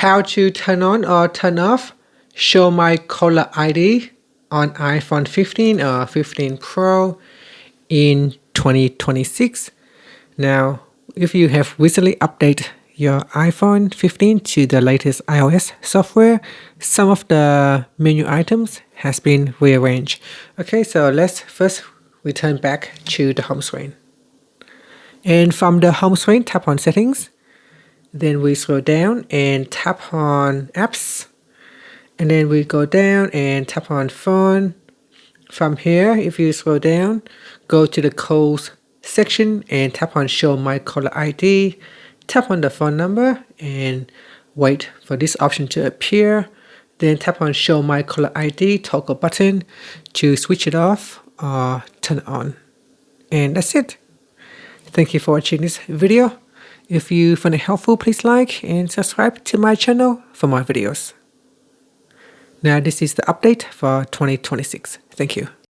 how to turn on or turn off Show My Caller ID on iPhone 15 or 15 Pro in 2026. Now, if you have recently updated your iPhone 15 to the latest iOS software, some of the menu items has been rearranged. Okay, so let's first return back to the home screen. And from the home screen, tap on Settings. Then we scroll down and tap on Apps. And then we go down and tap on Phone. From here, if you scroll down, go to the Calls section and tap on Show My Caller ID. Tap on the phone number and wait for this option to appear. Then tap on Show My Caller ID toggle button to switch it off or turn it on. And that's it. Thank you for watching this video. If you found it helpful, please like and subscribe to my channel for more videos. Now this is the update for 2026. Thank you.